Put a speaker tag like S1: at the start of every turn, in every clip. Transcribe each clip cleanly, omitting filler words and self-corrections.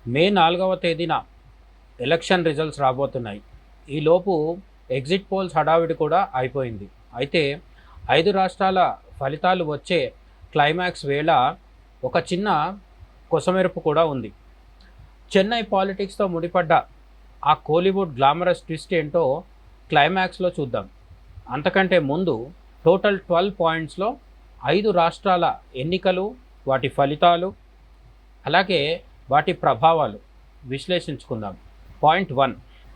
S1: మే 4వ తేదీన election results రాబోతున్నాయి. ఈలోపు ఎగ్జిట్ పోల్స్ హడావిడి కూడా అయిపోయింది. అయితే 5 రాష్ట్రాల ఫలితాలు వచ్చే క్లైమాక్స్ వేళ ఒక చిన్న కొసమెరుపు కూడా ఉంది. చెన్నై పాలిటిక్స్తో ముడిపడ్డ ఆ కోలీవుడ్ గ్లామరస్ ట్విస్ట్ ఏంటో క్లైమాక్స్లో చూద్దాం. అంతకంటే ముందు టోటల్ 12 పాయింట్స్లో 5 రాష్ట్రాల ఎన్నికలు, వాటి ఫలితాలు, అలాగే వాటి ప్రభావాలు విశ్లేషించుకుందాం. పాయింట్ 1,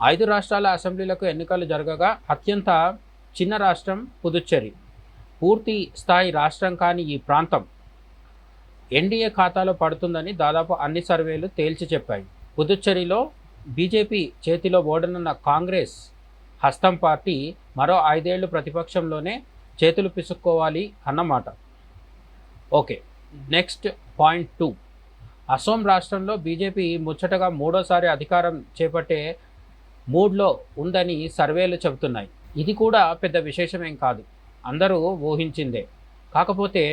S1: 5 రాష్ట్రాల అసెంబ్లీలకు ఎన్నికలు జరగగా అత్యంత చిన్న రాష్ట్రం పుదుచ్చేరి. పూర్తి స్థాయి రాష్ట్రం కాని ఈ ప్రాంతం ఎన్డీఏ ఖాతాలో పడుతుందని దాదాపు అన్ని సర్వేలు తేల్చి చెప్పాయి. పుదుచ్చేరిలో బీజేపీ చేతిలో ఓడనున్న కాంగ్రెస్ హస్తం పార్టీ మరో 5 ఏళ్లు ప్రతిపక్షంలోనే చేతులు పిసుక్కోవాలి అన్నమాట. ఓకే, నెక్స్ట్ పాయింట్ 2, అసోం రాష్ట్రంలో బీజేపీ ముచ్చటగా మూడోసారి అధికారం చేపట్టే మూడ్లో ఉందని సర్వేలు చెబుతున్నాయి. ఇది కూడా పెద్ద విశేషమేం కాదు, అందరూ ఊహించిందే. కాకపోతే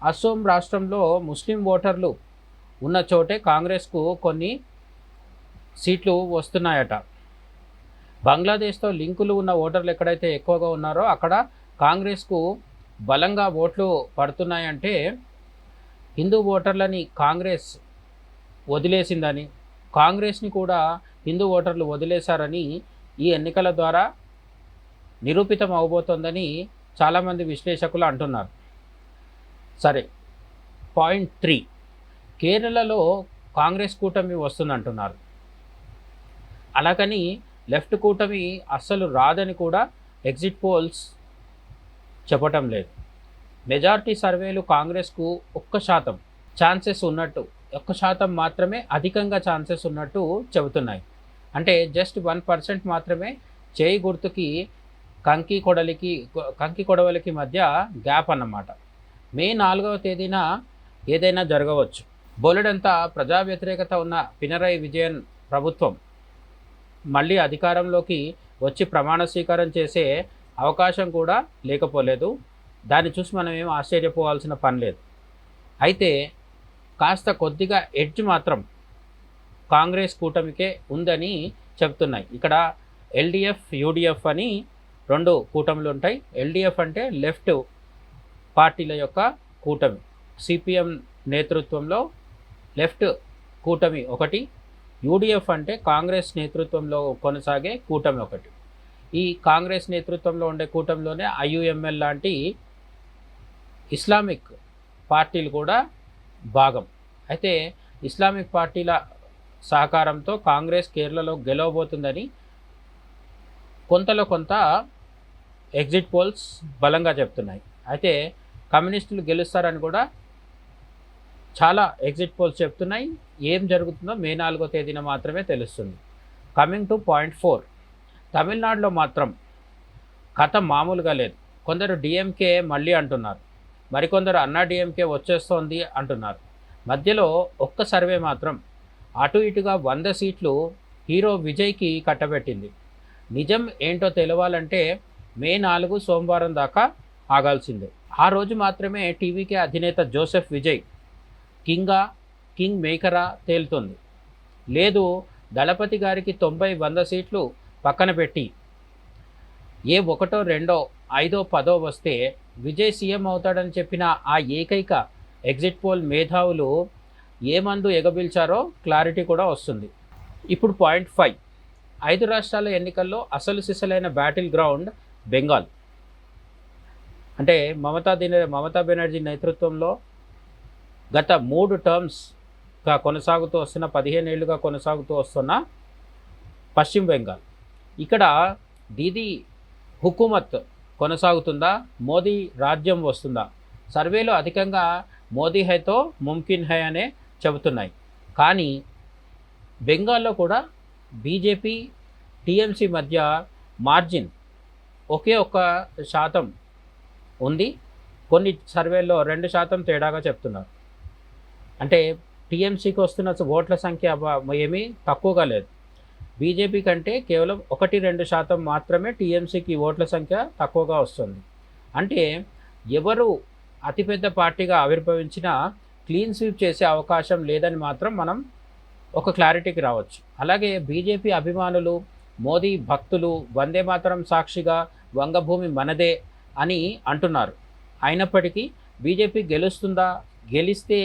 S1: అసోం రాష్ట్రంలో ముస్లిం ఓటర్లు ఉన్న చోటే కాంగ్రెస్కు కొన్ని సీట్లు వస్తున్నాయట. బంగ్లాదేశ్తో లింకులు ఉన్న ఓటర్లు ఎక్కడైతే ఎక్కువగా ఉన్నారో అక్కడ కాంగ్రెస్కు బలంగా ఓట్లు పడుతున్నాయంటే హిందూ ఓటర్లని కాంగ్రెస్ వదిలేసిందని, కాంగ్రెస్ని కూడా హిందూ ఓటర్లు వదిలేశారని ఈ ఎన్నికల ద్వారా నిరూపితం అవబోతోందని చాలామంది విశ్లేషకులు అంటున్నారు. సరే, పాయింట్ 3, కేరళలో కాంగ్రెస్ కూటమి వస్తుందంటున్నారు. అలాగని లెఫ్ట్ కూటమి అస్సలు రాదని కూడా ఎగ్జిట్ పోల్స్ చెప్పటం లేదు. మెజారిటీ సర్వేలు కాంగ్రెస్కు 1% ఛాన్సెస్ ఉన్నట్టు, 1% మాత్రమే అధికంగా ఛాన్సెస్ ఉన్నట్టు చెబుతున్నాయి. అంటే జస్ట్ 1% మాత్రమే చేయి గుర్తుకి కంకి కొడవలికి మధ్య గ్యాప్ అన్నమాట. మే 4వ తేదీన ఏదైనా జరగవచ్చు. బోలెడంతా ప్రజా వ్యతిరేకత ఉన్న పినరయి విజయన్ ప్రభుత్వం మళ్ళీ అధికారంలోకి వచ్చి ప్రమాణ స్వీకారం చేసే అవకాశం కూడా లేకపోలేదు. దాన్ని చూసి మనం ఏం ఆశ్చర్యపోవాల్సిన పని లేదు. అయితే కాస్త కొద్దిగా ఎడ్జ్ మాత్రం కాంగ్రెస్ కూటమికే ఉందని చెప్తున్నాయి. ఇక్కడ ఎల్డిఎఫ్, యూడిఎఫ్ అని 2 కూటములు ఉంటాయి. ఎల్డిఎఫ్ అంటే లెఫ్ట్ పార్టీల యొక్క కూటమి, సిపిఎం నేతృత్వంలో లెఫ్ట్ కూటమి ఒకటి. యూడిఎఫ్ అంటే కాంగ్రెస్ నేతృత్వంలో కొనసాగే కూటమి ఒకటి. ఈ కాంగ్రెస్ నేతృత్వంలో ఉండే కూటమిలోనే ఐయుఎంఎల్ లాంటి ఇస్లామిక్ పార్టీలు కూడా భాగం. అయితే ఇస్లామిక్ పార్టీల సహకారంతో కాంగ్రెస్ కేరళలో గెలవబోతుందని కొంతలో కొంత ఎగ్జిట్ పోల్స్ బలంగా చెప్తున్నాయి. అయితే కమ్యూనిస్టులు గెలుస్తారని కూడా చాలా ఎగ్జిట్ పోల్స్ చెప్తున్నాయి. ఏం జరుగుతుందో మే 4వ తేదీన మాత్రమే తెలుస్తుంది. కమింగ్ టు పాయింట్ 4, తమిళనాడులో మాత్రం కథ మామూలుగా లేదు. కొందరు డిఎంకే మళ్ళీ అంటున్నారు, మరికొందరు అన్నా డిఎంకే వచ్చేస్తోంది అంటున్నారు. మధ్యలో ఒక్క సర్వే మాత్రం అటు ఇటుగా 100 సీట్లు హీరో విజయ్కి కట్టబెట్టింది. నిజం ఏంటో తెలవాలంటే మే 4 సోమవారం దాకా ఆగాల్సిందే. ఆ రోజు మాత్రమే టీవీకే అధినేత జోసెఫ్ విజయ్ కింగ్ మేకరా తేలుతుంది. లేదు, దళపతి గారికి 90-100 సీట్లు పక్కన పెట్టి ఏ 1, 2, 5, 10 వస్తే విజయ్ సీఎం అవుతాడని చెప్పిన ఆ ఏకైక ఎగ్జిట్ పోల్ మేధావులు ఏ మందు ఎగబిల్చారో క్లారిటీ కూడా వస్తుంది. ఇప్పుడు పాయింట్ 5, 5 రాష్ట్రాల ఎన్నికల్లో అసలు సిసలైన బ్యాటిల్ గ్రౌండ్ బెంగాల్. అంటే మమతా బెనర్జీ నేతృత్వంలో గత 3 టర్మ్స్గా కొనసాగుతూ వస్తున్న 15 ఏళ్ళుగా కొనసాగుతూ వస్తున్న పశ్చిమ బెంగాల్. ఇక్కడ దీదీ హుకుమత్ కొనసాగుతుందా, మోదీ రాజ్యం వస్తుందా? సర్వేలు అధికంగా మోదీ హైతో ముమ్కిన్ హై అనే చెబుతున్నాయి. కానీ బెంగాల్లో కూడా బీజేపీ టీఎంసీ మధ్య మార్జిన్ ఒకే 1% ఉంది. కొన్ని సర్వేల్లో 2% తేడాగా చెప్తున్నారు. అంటే టీఎంసీకి వస్తున్న ఓట్ల సంఖ్య ఏమీ తక్కువగా లేదు. బీజేపీ కంటే కేవలం 1-2% మాత్రమే టీఎంసీకి ఓట్ల సంఖ్య తక్కువగా వస్తుంది. అంటే ఎవరు అతిపెద్ద పార్టీగా ఆవిర్భవించినా క్లీన్ స్వీప్ చేసే అవకాశం లేదని మాత్రం మనం ఒక క్లారిటీకి రావచ్చు. అలాగే బీజేపీ అభిమానులు, మోదీ భక్తులు వందే మాతరం సాక్షిగా వంగభూమి మనదే అని అంటున్నారు. అయినప్పటికీ బీజేపీ గెలుస్తుందా, గెలిస్తే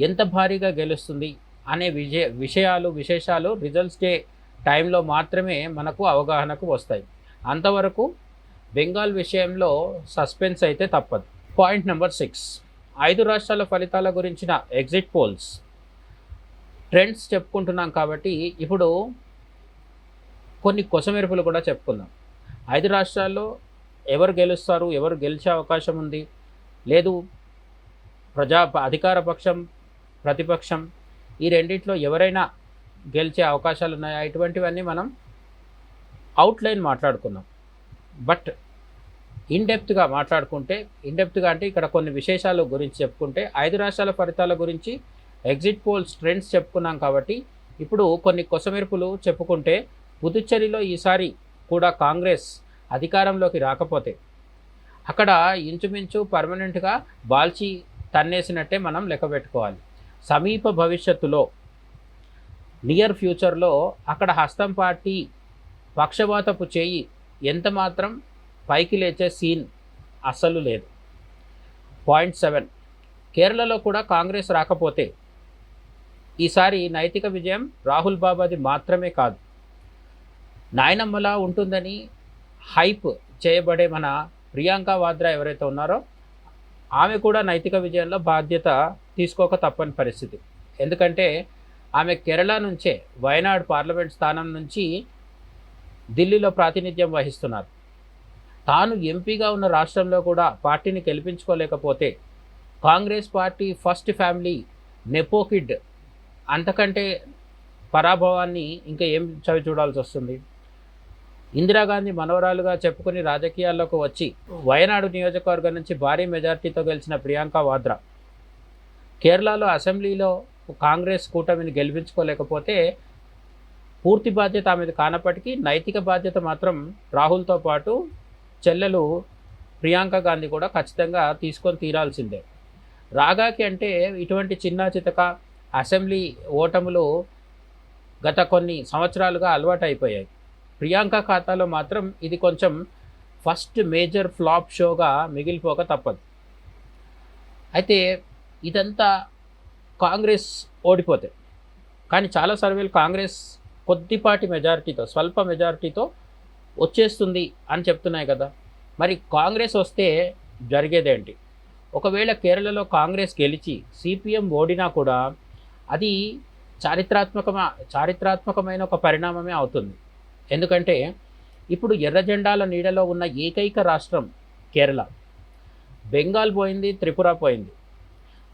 S1: ఎంత భారీగా గెలుస్తుంది అనే విశేషాలు రిజల్ట్స్ డే టైంలో మాత్రమే మనకు అవగాహనకు వస్తాయి. అంతవరకు బెంగాల్ విషయంలో సస్పెన్స్ అయితే తప్పదు. పాయింట్ నెంబర్ 6, 5 రాష్ట్రాల ఫలితాల గురించిన ఎగ్జిట్ పోల్స్ ట్రెండ్స్ చెప్పుకుంటున్నాం కాబట్టి ఇప్పుడు కొన్ని కొసమెరుపులు కూడా చెప్పుకుందాం. 5 రాష్ట్రాల్లో ఎవరు గెలుస్తారు, ఎవరు గెలిచే అవకాశం ఉంది, లేదు అధికార పక్షం, ప్రతిపక్షం ఈ రెండిట్లో ఎవరైనా గెలిచే అవకాశాలు ఉన్నాయా, ఇటువంటివన్నీ మనం అవుట్లైన్ మాట్లాడుకున్నాం. బట్ ఇన్డెప్త్గా మాట్లాడుకుంటే, ఇన్డెప్త్గా అంటే ఇక్కడ కొన్ని విశేషాల గురించి చెప్పుకుంటే 5 రాష్ట్రాల ఫలితాల గురించి ఎగ్జిట్ పోల్స్ ట్రెండ్స్ చెప్పుకున్నాం కాబట్టి ఇప్పుడు కొన్ని కొసమెరుపులు చెప్పుకుంటే, పుదుచ్చేరిలో ఈసారి కూడా కాంగ్రెస్ అధికారంలోకి రాకపోతే అక్కడ ఇంచుమించు పర్మనెంట్గా బాల్చి తన్నేసినట్టే మనం లెక్క పెట్టుకోవాలి. సమీప భవిష్యత్తులో, నియర్ ఫ్యూచర్లో అక్కడ హస్తం పార్టీ పక్షవాతపు చేయి ఎంత మాత్రం పైకి లేచే సీన్ అస్సలు లేదు. పాయింట్ 7, కేరళలో కూడా కాంగ్రెస్ రాకపోతే ఈసారి నైతిక విజయం రాహుల్ బాబాది మాత్రమే కాదు, నాయనమ్మలా ఉంటుందని హైప్ చేయబడే మన ప్రియాంక వాద్రా ఎవరైతే ఉన్నారో ఆమె కూడా నైతిక విజయంలో బాధ్యత తీసుకోక తప్పని పరిస్థితి. ఎందుకంటే ఆమె కేరళ నుంచే వయనాడ్ పార్లమెంట్ స్థానం నుంచి ఢిల్లీలో ప్రాతినిధ్యం వహిస్తున్నారు. తాను ఎంపీగా ఉన్న రాష్ట్రంలో కూడా పార్టీని గెలిపించుకోలేకపోతే కాంగ్రెస్ పార్టీ ఫస్ట్ ఫ్యామిలీ నెపోకిడ్ అంతకంటే పరాభవాన్ని ఇంకా ఏం చవి చూడాల్సి వస్తుంది. ఇందిరాగాంధీ మనవరాలుగా చెప్పుకుని రాజకీయాల్లోకి వచ్చి వయనాడు నియోజకవర్గం నుంచి భారీ మెజార్టీతో గెలిచిన ప్రియాంక వాద్రా కేరళలో అసెంబ్లీలో కాంగ్రెస్ కూటమిని గెలిపించుకోలేకపోతే పూర్తి బాధ్యత ఆమెది కానప్పటికీ నైతిక బాధ్యత మాత్రం రాహుల్తో పాటు చెల్లెలు ప్రియాంక గాంధీ కూడా ఖచ్చితంగా తీసుకొని తీరాల్సిందే. రాగాకి అంటే ఇటువంటి చిన్న చితక అసెంబ్లీ ఓటములు గత కొన్ని సంవత్సరాలుగా అలవాటు అయిపోయాయి. ప్రియాంక ఖాతాలో మాత్రం ఇది కొంచెం ఫస్ట్ మేజర్ ఫ్లాప్ షోగా మిగిలిపోక తప్పదు. అయితే ఇదంతా కాంగ్రెస్ ఓడిపోతే, కానీ చాలా సర్వేలు కాంగ్రెస్ కొద్దిపాటి మెజారిటీతో, స్వల్ప మెజారిటీతో వచ్చేస్తుంది అని చెప్తున్నాయి కదా. మరి కాంగ్రెస్ వస్తే జరిగేదేంటి? ఒకవేళ కేరళలో కాంగ్రెస్ గెలిచి సిపిఎం ఓడినా కూడా అది చారిత్రాత్మకమైన ఒక పరిణామమే అవుతుంది. ఎందుకంటే ఇప్పుడు ఎర్ర జెండాల నీడలో ఉన్న ఏకైక రాష్ట్రం కేరళ. బెంగాల్ పోయింది, త్రిపుర పోయింది,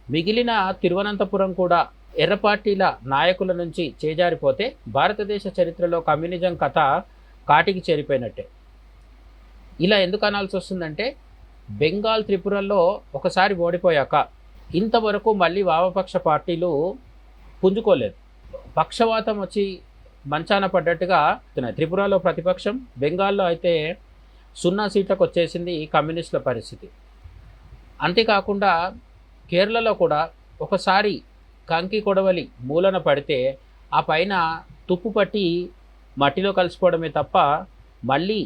S1: మిగిలిన తిరువనంతపురం కూడా ఎర్ర పార్టీల నాయకుల నుంచి చేజారిపోతే భారతదేశ చరిత్రలో కమ్యూనిజం కథ కాటికి చేరిపోయినట్టే. ఇలా ఎందుకు అనాల్సి వస్తుందంటే బెంగాల్, త్రిపురల్లో ఒకసారి ఓడిపోయాక ఇంతవరకు మళ్ళీ వామపక్ష పార్టీలు పుంజుకోలేదు. పక్షవాతం వచ్చి మంచాన పడ్డట్టుగా త్రిపురలో ప్రతిపక్షం, బెంగాల్లో అయితే 0 సీట్లకు వచ్చేసింది కమ్యూనిస్టుల పరిస్థితి. అంతేకాకుండా కేరళలో కూడా ఒకసారి కంకి కొడవలి మూలన పడితే ఆ పైన తుప్పు పట్టి మట్టిలో కలిసిపోవడమే తప్ప మళ్ళీ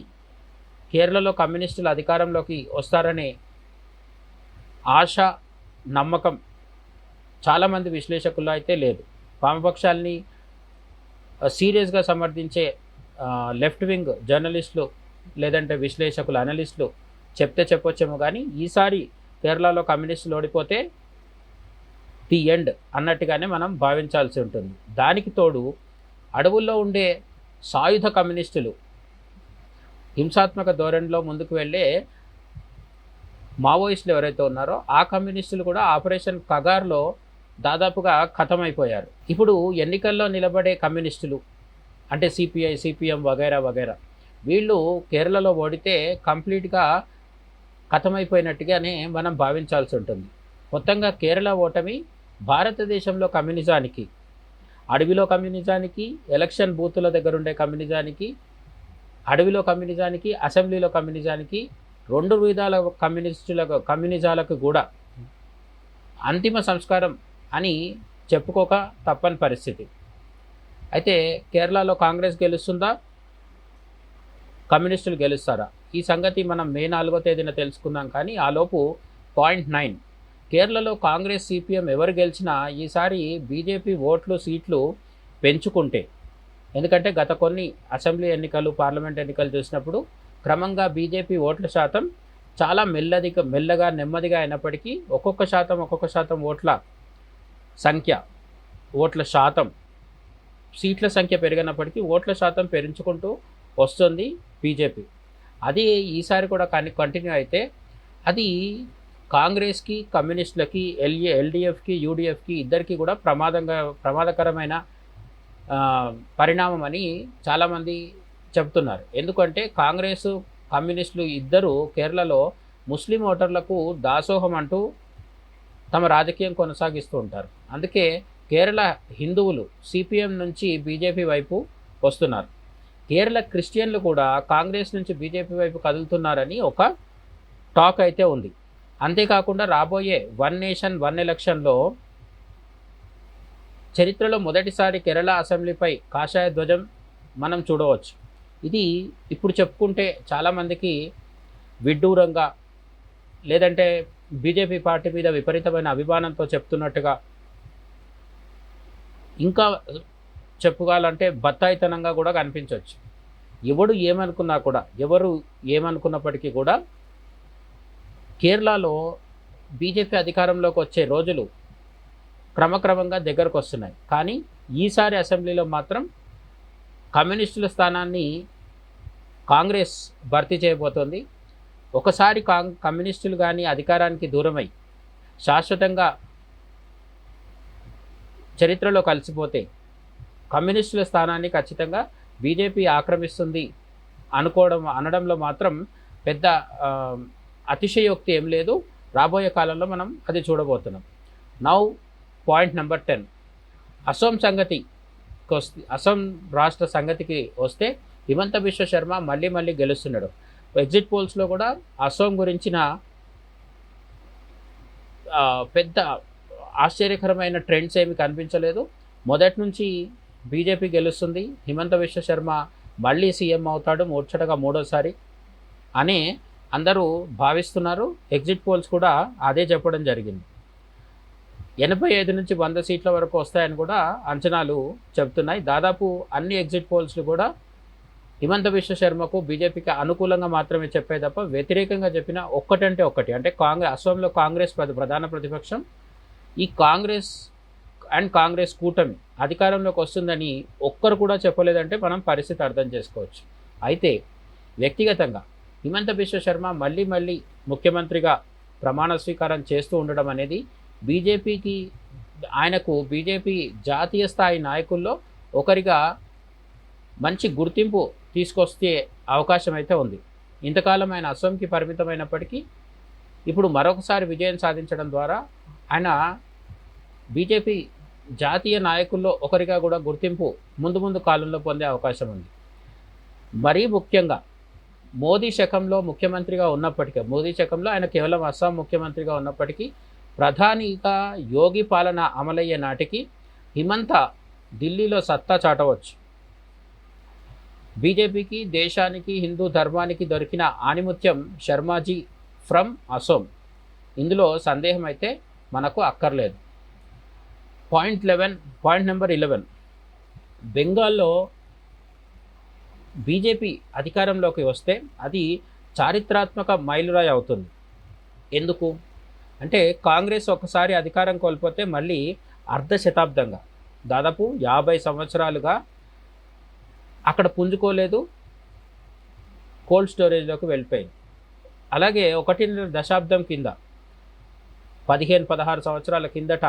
S1: కేరళలో కమ్యూనిస్టులు అధికారంలోకి వస్తారనే ఆశ, నమ్మకం చాలామంది విశ్లేషకుల్లో అయితే లేదు. వామపక్షాలని సీరియస్గా సమర్థించే లెఫ్ట్ వింగ్ జర్నలిస్టులు లేదంటే విశ్లేషకులు, అనలిస్టులు చెప్తే చెప్పొచ్చేమో, కానీ ఈసారి కేరళలో కమ్యూనిస్టులు ఓడిపోతే ది ఎండ్ అన్నట్టుగానే మనం భావించాల్సి ఉంటుంది. దానికి తోడు అడవుల్లో ఉండే సాయుధ కమ్యూనిస్టులు, హింసాత్మక ధోరణిలో ముందుకు వెళ్ళే మావోయిస్టులు ఎవరైతే ఉన్నారో ఆ కమ్యూనిస్టులు కూడా ఆపరేషన్ కగార్లో దాదాపుగా ఖతమైపోయారు. ఇప్పుడు ఎన్నికల్లో నిలబడే కమ్యూనిస్టులు అంటే సిపిఐ, సిపిఎం వగైరా వగైరా వీళ్ళు కేరళలో ఓడితే కంప్లీట్గా ఖతమైపోయినట్టుగానే మనం భావించాల్సి ఉంటుంది. మొత్తంగా కేరళ ఓటమి భారతదేశంలో కమ్యూనిజానికి, అడవిలో కమ్యూనిజానికి, ఎలక్షన్ బూతుల దగ్గర ఉండే కమ్యూనిజానికి, అడవిలో కమ్యూనిజానికి, అసెంబ్లీలో కమ్యూనిజానికి, 2 విధాల కమ్యూనిజాలకు కూడా అంతిమ సంస్కారం అని చెప్పుకోక తప్పని పరిస్థితి. అయితే కేరళలో కాంగ్రెస్ గెలుస్తుందా, కమ్యూనిస్టులు గెలుస్తారా? ఈ సంగతి మనం మే 4వ తేదీన తెలుసుకుందాం. కానీ ఆలోపు పాయింట్ 9, కేరళలో కాంగ్రెస్ సిపిఎం ఎవరు గెలిచినా ఈసారి బీజేపీ ఓట్లు సీట్లు పెంచుకుంటే, ఎందుకంటే గత కొన్ని అసెంబ్లీ ఎన్నికలు, పార్లమెంట్ ఎన్నికలు చూసినప్పుడు క్రమంగా బీజేపీ ఓట్ల శాతం చాలా మెల్లగా నెమ్మదిగా అయినప్పటికీ ఒక్కొక్క శాతం ఓట్ల శాతం సీట్ల సంఖ్య పెరిగినప్పటికీ ఓట్ల శాతం పెంచుకుంటూ వస్తుంది బీజేపీ. అది ఈసారి కూడా కంటిన్యూ అయితే అది కాంగ్రెస్కి, కమ్యూనిస్టులకి, ఎల్డీఎఫ్కి, యూడీఎఫ్కి ఇద్దరికి కూడా ప్రమాదకరమైన పరిణామం అని చాలామంది చెబుతున్నారు. ఎందుకంటే కాంగ్రెస్, కమ్యూనిస్టులు ఇద్దరు కేరళలో ముస్లిం ఓటర్లకు దాసోహం అంటూ తమ రాజకీయం కొనసాగిస్తూ ఉంటారు. అందుకే కేరళ హిందువులు సిపిఎం నుంచి బీజేపీ వైపు వస్తున్నారు. కేరళ క్రిస్టియన్లు కూడా కాంగ్రెస్ నుంచి బీజేపీ వైపు కదులుతున్నారని ఒక టాక్ అయితే ఉంది. అంతేకాకుండా రాబోయే వన్ నేషన్ వన్ ఎలక్షన్లో చరిత్రలో మొదటిసారి కేరళ అసెంబ్లీపై కాషాయ ధ్వజం మనం చూడవచ్చు. ఇది ఇప్పుడు చెప్పుకుంటే చాలామందికి విడ్డూరంగా, లేదంటే బీజేపీ పార్టీ మీద విపరీతమైన అభిమానంతో చెప్తున్నట్టుగా, ఇంకా చెప్పుకోవాలంటే బత్తాయితనంగా కూడా కనిపించవచ్చు. ఎవరు ఏమనుకున్నప్పటికీ కూడా కేరళలో బీజేపీ అధికారంలోకి వచ్చే రోజులు క్రమక్రమంగా దగ్గరకు వస్తున్నాయి. కానీ ఈసారి అసెంబ్లీలో మాత్రం కమ్యూనిస్టుల స్థానాన్ని కాంగ్రెస్ భర్తీ చేయబోతోంది. ఒకసారి కమ్యూనిస్టులు కానీ అధికారానికి దూరమై శాశ్వతంగా చరిత్రలో కలిసిపోతే కమ్యూనిస్టుల స్థానాన్ని ఖచ్చితంగా బీజేపీ ఆక్రమిస్తుంది అనడంలో మాత్రం పెద్ద అతిశయోక్తి ఏం లేదు. రాబోయే కాలంలో మనం అది చూడబోతున్నాం. నౌ పాయింట్ నెంబర్ 10, అసోం రాష్ట్ర సంగతికి వస్తే హిమంత బిశ్వ శర్మ మళ్ళీ గెలుస్తున్నాడు. ఎగ్జిట్ పోల్స్లో కూడా అసోం గురించిన పెద్ద ఆశ్చర్యకరమైన ట్రెండ్స్ ఏమి కనిపించలేదు. మొదటి నుంచి బీజేపీ గెలుస్తుంది, హిమంత బిశ్వ శర్మ మళ్ళీ సీఎం అవుతాడు ముచ్చటగా మూడోసారి అని అందరూ భావిస్తున్నారు. ఎగ్జిట్ పోల్స్ కూడా అదే చెప్పడం జరిగింది. 85 నుంచి 100 సీట్ల వరకు వస్తాయని కూడా అంచనాలు చెబుతున్నాయి. దాదాపు అన్ని ఎగ్జిట్ పోల్స్లు కూడా హిమంత బిశ్వ శర్మకు, బీజేపీకి అనుకూలంగా మాత్రమే చెప్పే తప్ప వ్యతిరేకంగా చెప్పిన ఒక్కటంటే ఒక్కటి. అంటే అసోంలో కాంగ్రెస్ ప్రధాన ప్రతిపక్షం, ఈ కాంగ్రెస్ కూటమి అధికారంలోకి వస్తుందని ఒక్కరు కూడా చెప్పలేదంటే మనం పరిస్థితి అర్థం చేసుకోవచ్చు. అయితే వ్యక్తిగతంగా హిమంత బిశ్వ శర్మ మళ్ళీ ముఖ్యమంత్రిగా ప్రమాణ స్వీకారం చేస్తూ ఉండడం అనేది బీజేపీ జాతీయ స్థాయి నాయకుల్లో ఒకరిగా మంచి గుర్తింపు తీసుకొస్తే అవకాశం అయితే ఉంది. ఇంతకాలం ఆయన అసోంకి పరిమితమైనప్పటికీ ఇప్పుడు మరొకసారి విజయం సాధించడం ద్వారా ఆయన బీజేపీ జాతీయ నాయకుల్లో ఒకరిగా కూడా గుర్తింపు ముందు కాలంలో పొందే అవకాశం ఉంది. మరీ ముఖ్యంగా మోదీ శకంలో ఆయన కేవలం అస్సాం ముఖ్యమంత్రిగా ఉన్నప్పటికీ ప్రధానిగా యోగి పాలన అమలయ్యే నాటికి హిమంత ఢిల్లీలో సత్తా చాటవచ్చు. బీజేపీకి, దేశానికి, హిందూ ధర్మానికి దొరికిన ఆణిముత్యం శర్మాజీ ఫ్రమ్ అసోం. ఇందులో సందేహం అయితే మనకు అక్కర్లేదు. పాయింట్ నెంబర్ 11, బెంగాల్లో బీజేపీ అధికారంలోకి వస్తే అది చారిత్రాత్మక మైలురాయి అవుతుంది. ఎందుకు అంటే కాంగ్రెస్ ఒకసారి అధికారం కోల్పోతే మళ్ళీ అర్ధశతాబ్దంగా దాదాపు 50 సంవత్సరాలుగా అక్కడ పుంజుకోలేదు, కోల్డ్ స్టోరేజ్లోకి వెళ్ళిపోయింది. అలాగే 1.5 దశాబ్దం కింద 15-16 సంవత్సరాల కిందట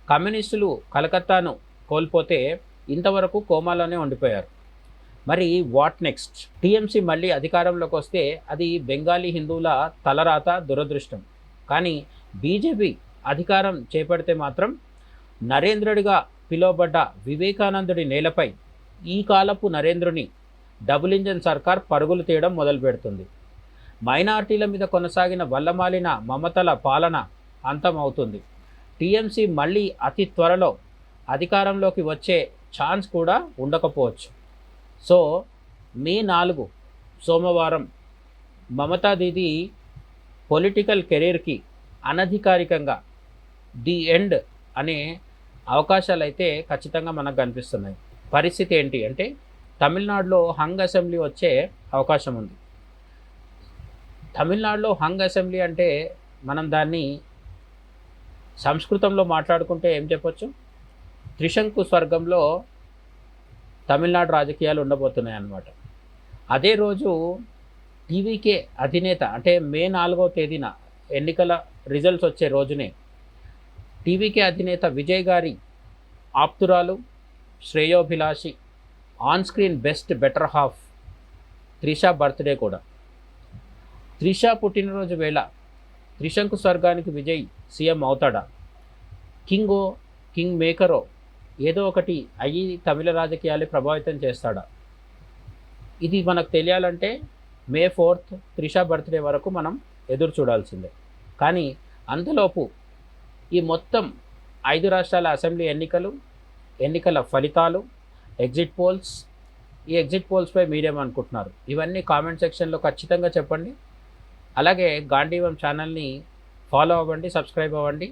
S1: కమ్యూనిస్టులు కలకత్తాను కోల్పోతే ఇంతవరకు కోమాలోనే ఉండిపోయారు. మరి వాట్ నెక్స్ట్? టీఎంసీ మళ్ళీ అధికారంలోకి వస్తే అది బెంగాలీ హిందువుల తలరాత, దురదృష్టం. కానీ బీజేపీ అధికారం చేపడితే మాత్రం నరేంద్రుడిగా పిలువబడ్డ వివేకానందుడి నేలపై ఈ కాలపు నరేంద్రుని డబుల్ ఇంజన్ సర్కార్ పరుగులు తీయడం మొదలు పెడుతుంది. మైనారిటీల మీద కొనసాగిన వల్లమాలిన మమతల పాలన అంతం అవుతుంది. టీఎంసీ మళ్ళీ అతి త్వరలో అధికారంలోకి వచ్చే ఛాన్స్ కూడా ఉండకపోవచ్చు. సో మే 4 సోమవారం మమతా దీదీ పొలిటికల్ కెరీర్కి అనధికారికంగా ది ఎండ్ అనే అవకాశాలు అయితే ఖచ్చితంగా మనకు కనిపిస్తున్నాయి. పరిస్థితి ఏంటి అంటే తమిళనాడులో హంగ్ అసెంబ్లీ వచ్చే అవకాశం ఉంది. తమిళనాడులో హంగ్ అసెంబ్లీ అంటే మనం దాన్ని సంస్కృతంలో మాట్లాడుకుంటే ఏం చెప్పొచ్చు? త్రిశంకు స్వర్గంలో తమిళనాడు రాజకీయాలు ఉండబోతున్నాయి అన్నమాట. అదే రోజు టీవీకే అధినేత అంటే మే 4వ తేదీన ఎన్నికల రిజల్ట్స్ వచ్చే రోజునే టీవీకే అధినేత విజయ్ గారి ఆప్తురాలు, శ్రేయోభిలాషి, on screen better half Trisha birthday కూడా. త్రిష పుట్టినరోజు వేళ త్రిశంకు స్వర్గానికి విజయ్ సీఎం అవుతాడా? కింగ్ మేకరో ఏదో ఒకటి అయ్యి తమిళ రాజకీయాలు ప్రభావితం చేస్తాడా? ఇది మనకు తెలియాలంటే మే 4 త్రిష బర్త్డే వరకు మనం ఎదురు చూడాల్సిందే. కానీ అంతలోపు ఈ మొత్తం 5 రాష్ట్రాల అసెంబ్లీ ఎన్నికల ఫలితాలు, ఎగ్జిట్ పోల్స్, ఈ ఎగ్జిట్ పోల్స్పై మీరేమనుకుంటున్నారు? ఇవన్నీ కామెంట్ సెక్షన్లో ఖచ్చితంగా చెప్పండి. అలాగే గాంధీవం ఛానల్ని ఫాలో అవ్వండి, సబ్స్క్రైబ్ అవ్వండి.